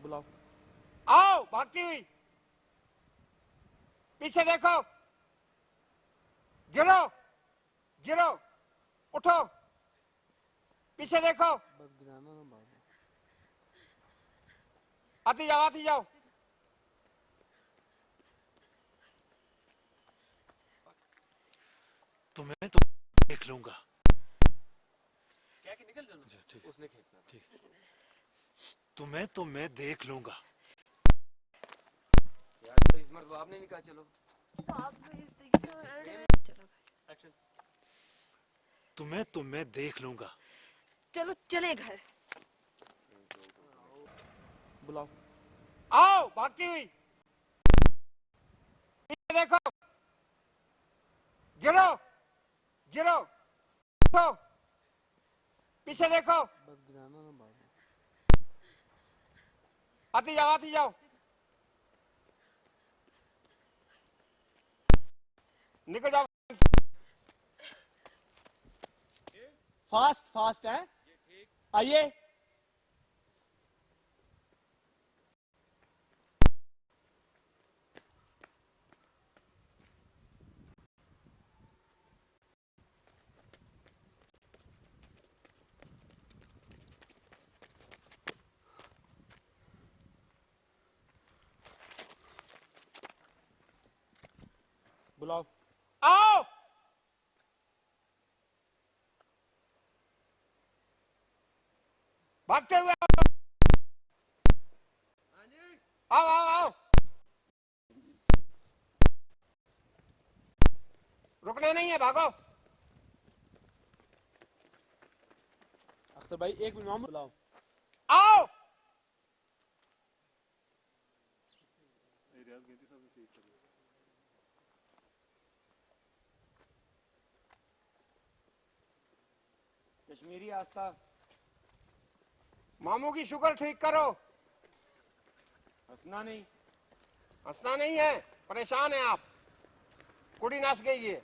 बुलाओ। आओ भागती हुई, पीछे देखो, गिरो गिरो, उठो, पीछे देखो, बस गिराना ना भागो। आती जाओ आती जाओ। तुम्हें तो देख लूंगा। क्या कि निकल जाना। ठीक, उसने खींचना। ठीक। तुम्हें तो मैं देख लूंगा। यार तो इस मर्द आपने नहीं कहा चलो। तो आप चलो एक्शन। तुम्हें तो मैं देख लूंगा। चलो चले घर। बुलाओ। आओ भागती हुई, पीछे देखो, गिरो गिरो, उठो, पीछे देखो, बस गिराना ना भागो। आती जाओ आती जाओ। निकल जाओ। फास्ट फास्ट है, आइए। बुलाओ। आओ भागते हुए आओ आओ आओ, रुकने नहीं है, भागो। अक्सर भाई 1 मिनट मामू बुलाओ। आओ कश्मीरी आस्था, मामू की शुगर ठीक करो। हंसना नहीं, हंसना नहीं है, परेशान है आप, कुड़ी नाच गई है।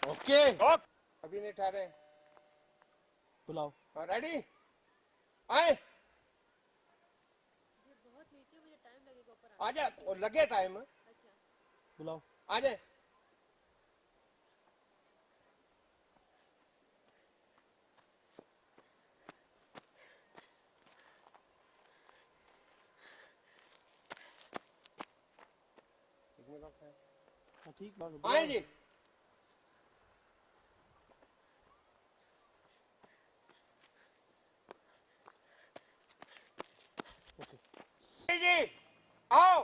ओके अभी नहीं ठहरे, बुलाओ। रेडी, आए बहुत नीचे, मुझे टाइम लगेगा ऊपर आ जा, और लगे टाइम, अच्छा बुलाओ। आ जाए। हाँ ठीक बात। आए जी, जी आओ।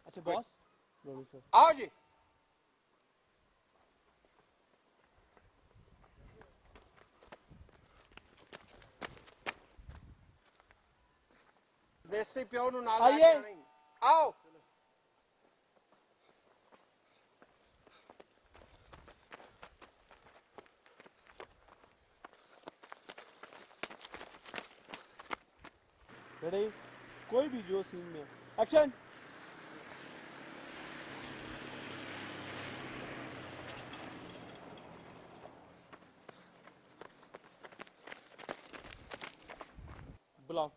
अच्छा बॉस, रोलिंग सर। आओ जी, देसी प्यो नु नाल आइए। नहीं। आओ रेडी, कोई भी जो सीन में एक्शन। बुलाओ।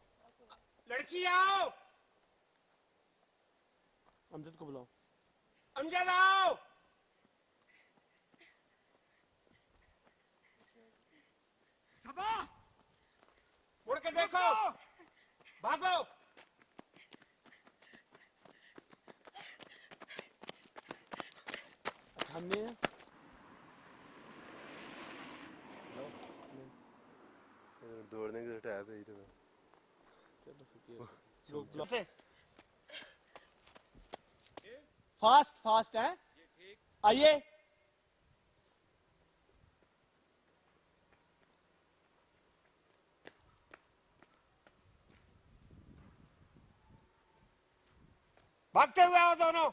लड़की आओ, अमजद को बुलाओ। अमजद आओ। मुड़ के देखो, भागो। अच्छा हमने दौड़ने के टाइप है इधर। से फास्ट फास्ट है, आइए। भागते हुए आओ दोनों,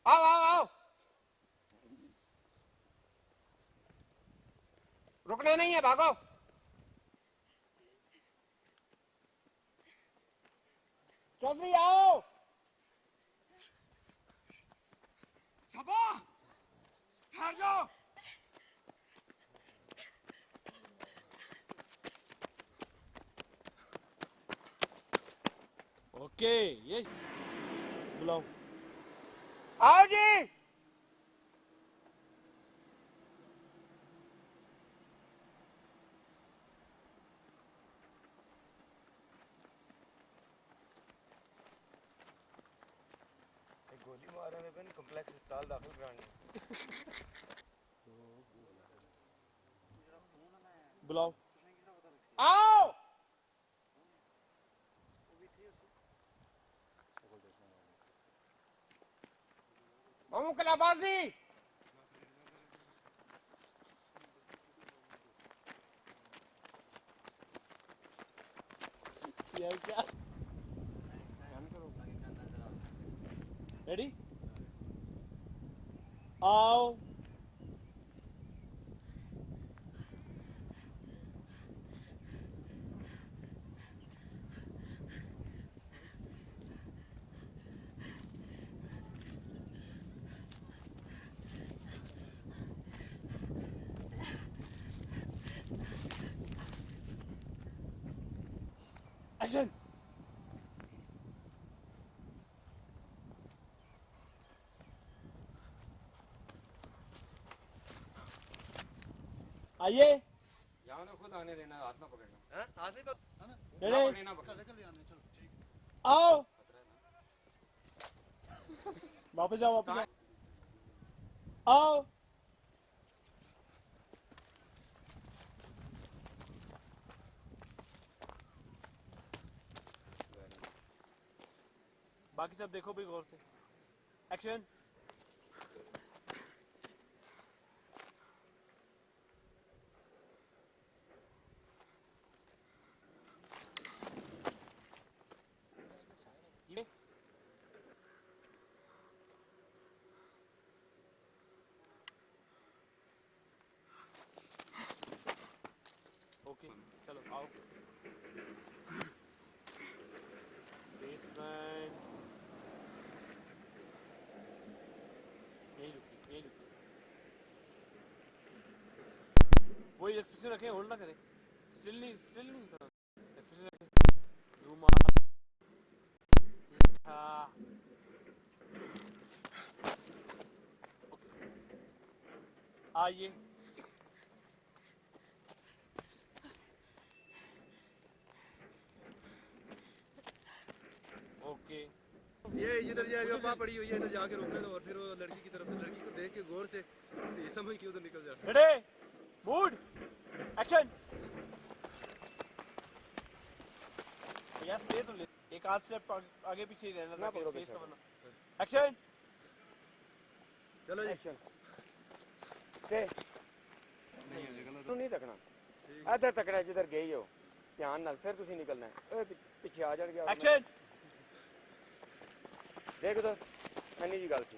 आओ आओ आओ, रुकने नहीं है, भागो। चौधरी आओ, ठहर जाओ। ओके ये बुलाओ। आओ जी। गोली मारे में बिन कॉम्प्लेक्स अस्पताल दाखिल कराने। बुलाओ। आओ। मामू कलाबाजी। ये क्या रेडी आओ। एक्शन। आइए यहाँ खुद आने देना, हाथ ना पकड़ना। हैं? हाथ नहीं पकड़ना। रेडी ना पकड़ना। आओ। वापस जाओ वापस जाओ। आओ। बाकी सब देखो भी गौर से। एक्शन। ये ओके चलो आओ। Face front. यही रुकिए यही रुकिए। वही एक्सप्रेशन रखें, होल्ड ना करें। स्टिल नहीं करना। एक्सप्रेशन रखें। Zoom out. हाँ ओके आइए। ओके ये इधर ये वहाँ पड़ी हुई है, इधर जाके रोकने दो और फिर वो लड़की की तरफ, लड़की को देख के गौर से तो ये समझ के उधर निकल जाता है। Ready mood action. यार स्टे तो ले, एक आध स्टेप आगे पीछे ही रहना ना था, पकड़ो फेस पीछे। करना। एक्शन। चलो जी। एक्शन। से नहीं हो जाएगा तू नहीं तकना, इधर तकना जिधर गई हो, ध्यान नाल फिर तुसी निकलना है। ओए पीछे आ जाएगा। एक्शन। देख उधर, अन्नी जी गल सी।